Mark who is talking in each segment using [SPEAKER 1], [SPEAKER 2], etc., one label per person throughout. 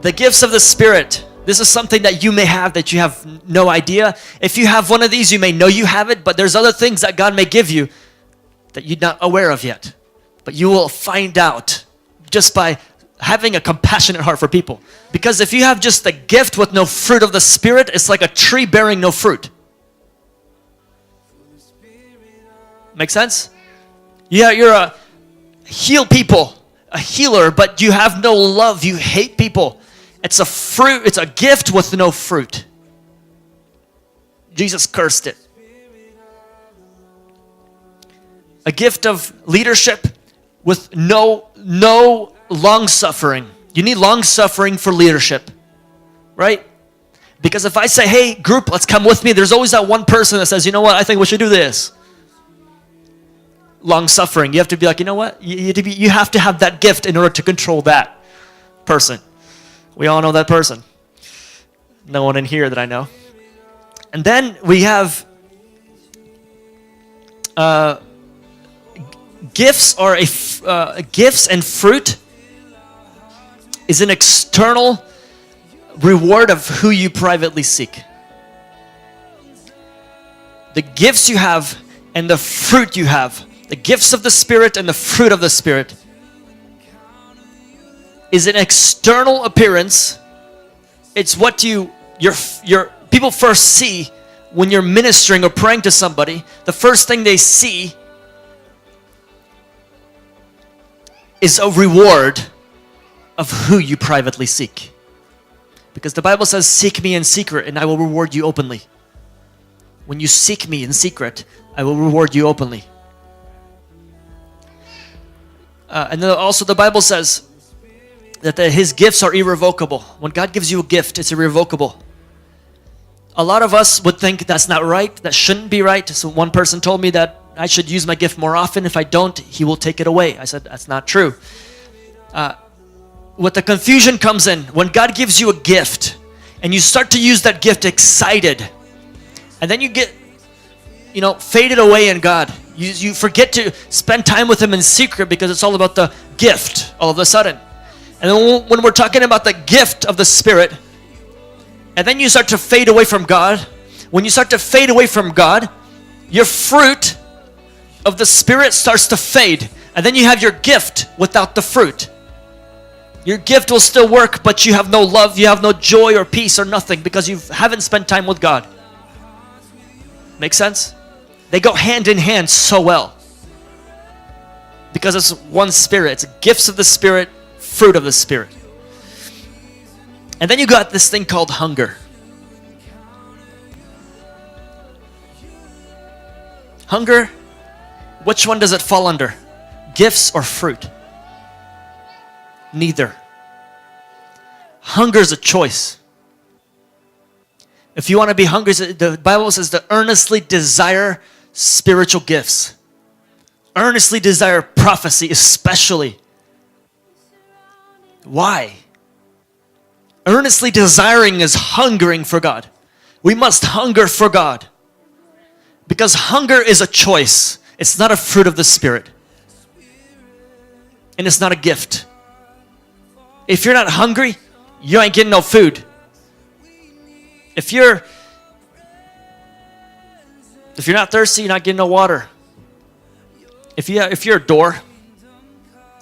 [SPEAKER 1] The gifts of the Spirit. This is something that you may have that you have no idea. If you have one of these, you may know you have it, but there's other things that God may give you that you're not aware of yet. But you will find out just by having a compassionate heart for people. Because if you have just a gift with no fruit of the Spirit, it's like a tree bearing no fruit. Make sense? Yeah, you're a heal people, a healer, but you have no love. You hate people. It's a fruit. It's a gift with no fruit. Jesus cursed it. A gift of leadership with no long suffering. You need long suffering for leadership, right? Because if I say, hey, group, let's come with me, there's always that one person that says, you know what, I think we should do this. Long suffering. You have to be like, you know what? You have to have that gift in order to control that person. We all know that person. No one in here that I know. And then we have gifts or gifts and fruit is an external reward of who you privately seek. The gifts you have and the fruit you have, the gifts of the Spirit and the fruit of the Spirit, is an external appearance. It's what your people first see when you're ministering or praying to somebody. The first thing they see is a reward of who you privately seek. Because the Bible says, seek me in secret and I will reward you openly. When you seek me in secret, I will reward you openly. And then also the Bible says that his gifts are irrevocable. When God gives you a gift, it's irrevocable. A lot of us would think that's not right, that shouldn't be right. So one person told me that I should use my gift more often. If I don't, he will take it away. I said, that's not true. What the confusion comes in, when God gives you a gift and you start to use that gift excited, and then you get, faded away in God. You forget to spend time with Him in secret because it's all about the gift all of a sudden. And then when we're talking about the gift of the Spirit, and then you start to fade away from God, when you start to fade away from God, your fruit of the Spirit starts to fade. And then you have your gift without the fruit. Your gift will still work, but you have no love, you have no joy or peace or nothing because you haven't spent time with God. Make sense? They go hand in hand so well. Because it's one Spirit. It's gifts of the Spirit, fruit of the Spirit. And then you got this thing called hunger. Hunger, which one does it fall under? Gifts or fruit? Neither. Hunger is a choice. If you want to be hungry, the Bible says to earnestly desire spiritual gifts. Earnestly desire prophecy especially. Why? Earnestly desiring is hungering for God. We must hunger for God. Because hunger is a choice. It's not a fruit of the Spirit. And it's not a gift. If you're not hungry, you ain't getting no food. If you're not thirsty, you're not getting no water. If you're a door,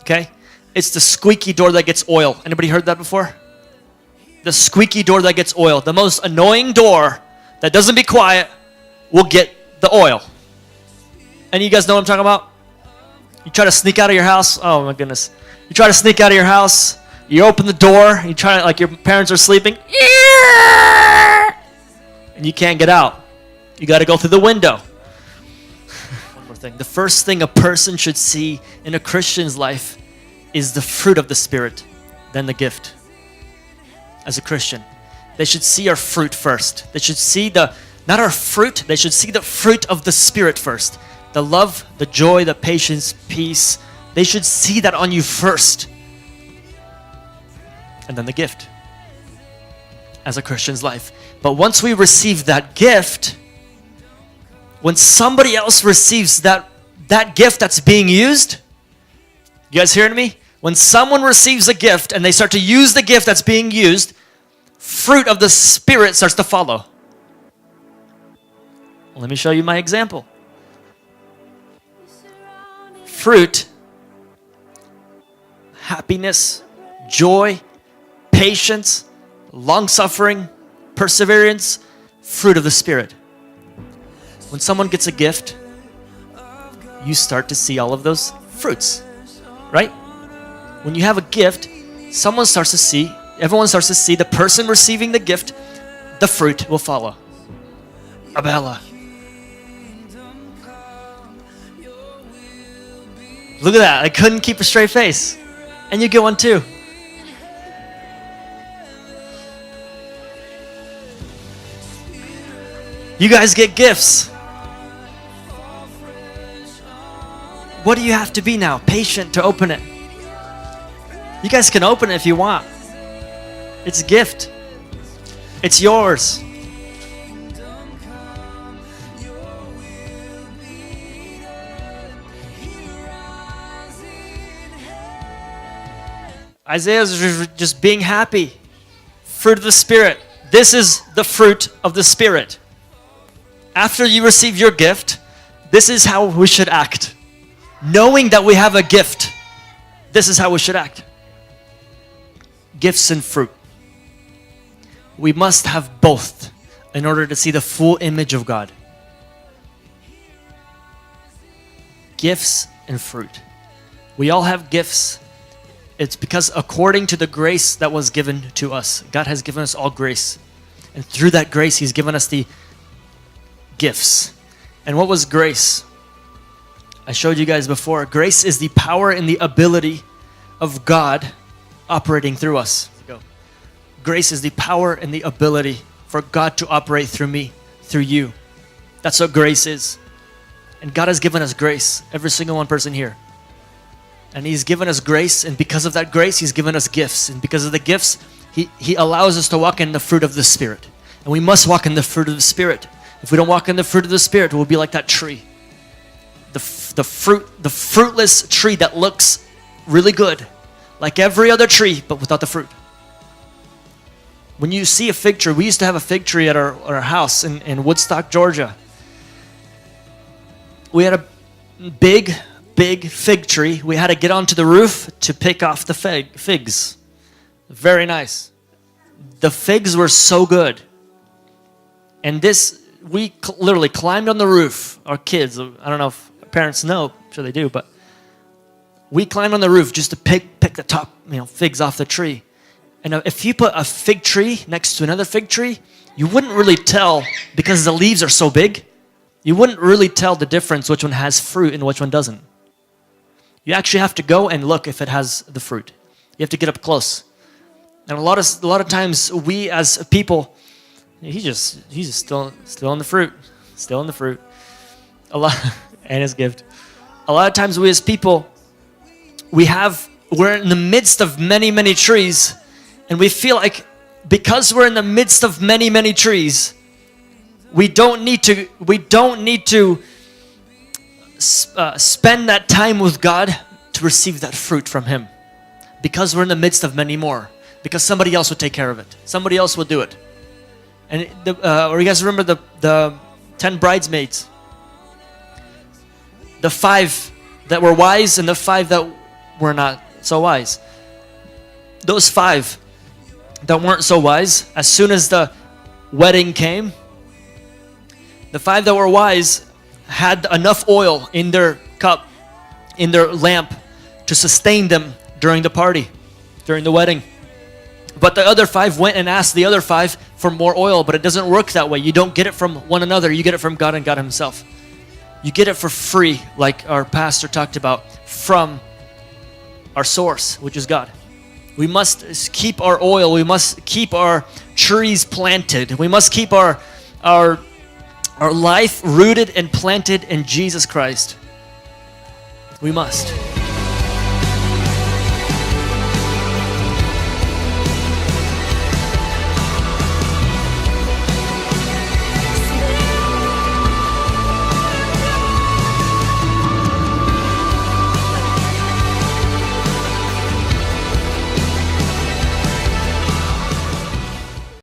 [SPEAKER 1] okay, it's the squeaky door that gets oil. Anybody heard that before? The squeaky door that gets oil. The most annoying door that doesn't be quiet will get the oil. And you guys know what I'm talking about? You try to sneak out of your house. Oh my goodness. You try to sneak out of your house. You open the door. You try to, like your parents are sleeping. And you can't get out. You got to go through the window. One more thing. The first thing a person should see in a Christian's life is the fruit of the Spirit, then the gift. As a Christian, they should see our fruit first. They should see not our fruit, they should see the fruit of the Spirit first. The love, the joy, the patience, peace. They should see that on you first. And then the gift. As a Christian's life. But once we receive that gift, when somebody else receives that gift that's being used, you guys hearing me? When someone receives a gift and they start to use the gift that's being used, fruit of the Spirit starts to follow. Let me show you my example. Fruit, happiness, joy, patience, long-suffering, perseverance, fruit of the Spirit. When someone gets a gift, you start to see all of those fruits, right? When you have a gift, everyone starts to see, the person receiving the gift, the fruit will follow. Abella. Look at that, I couldn't keep a straight face. And you get one too. You guys get gifts. What do you have to be now? Patient to open it. You guys can open it if you want. It's a gift. It's yours. Isaiah's just being happy. Fruit of the Spirit. This is the fruit of the Spirit. After you receive your gift, this is how we should act. Knowing that we have a gift, this is how we should act. Gifts and fruit. We must have both in order to see the full image of God. Gifts and fruit. We all have gifts. It's because according to the grace that was given to us, God has given us all grace. And through that grace, He's given us the gifts. And what was grace? I showed you guys before. Grace is the power and the ability of God operating through us. Go. Grace is the power and the ability for God to operate through me, through you. That's what grace is. And God has given us grace, every single one person here. And He's given us grace, and because of that grace, He's given us gifts. And because of the gifts, He allows us to walk in the fruit of the Spirit. And we must walk in the fruit of the Spirit. If we don't walk in the fruit of the Spirit, we'll be like that tree. The fruitless tree that looks really good, like every other tree, but without the fruit. When you see a fig tree, we used to have a fig tree at our house in Woodstock, Georgia. We had a big fig tree. We had to get onto the roof to pick off the figs. Very nice. The figs were so good. And we literally climbed on the roof. Our kids, I don't know if parents know, I'm sure they do, but we climbed on the roof just to pick the top, figs off the tree. And if you put a fig tree next to another fig tree, you wouldn't really tell, because the leaves are so big, you wouldn't really tell the difference which one has fruit and which one doesn't. You actually have to go and look if it has the fruit. You have to get up close. And a lot of times we as people, he's just still in the fruit. Still in the fruit. And his gift. A lot of times we as people, we're in the midst of many, many trees, and we feel like because we're in the midst of many, many trees, we don't need to spend that time with God to receive that fruit from Him, because we're in the midst of many more, because somebody else would take care of it. Somebody else will do it. And or you guys remember the 10 bridesmaids? The 5 that were wise and the 5 that were not so wise. Those 5 that weren't so wise, as soon as the wedding came, the 5 that were wise had enough oil in their cup, in their lamp, to sustain them during the party, during the wedding. But the other 5 went and asked the other 5 for more oil, but it doesn't work that way. You don't get it from one another. You get it from God and God Himself. You get it for free, like our pastor talked about, from our source, which is God. We must keep our oil. We must keep our trees planted. We must keep our life rooted and planted in Jesus Christ. We must.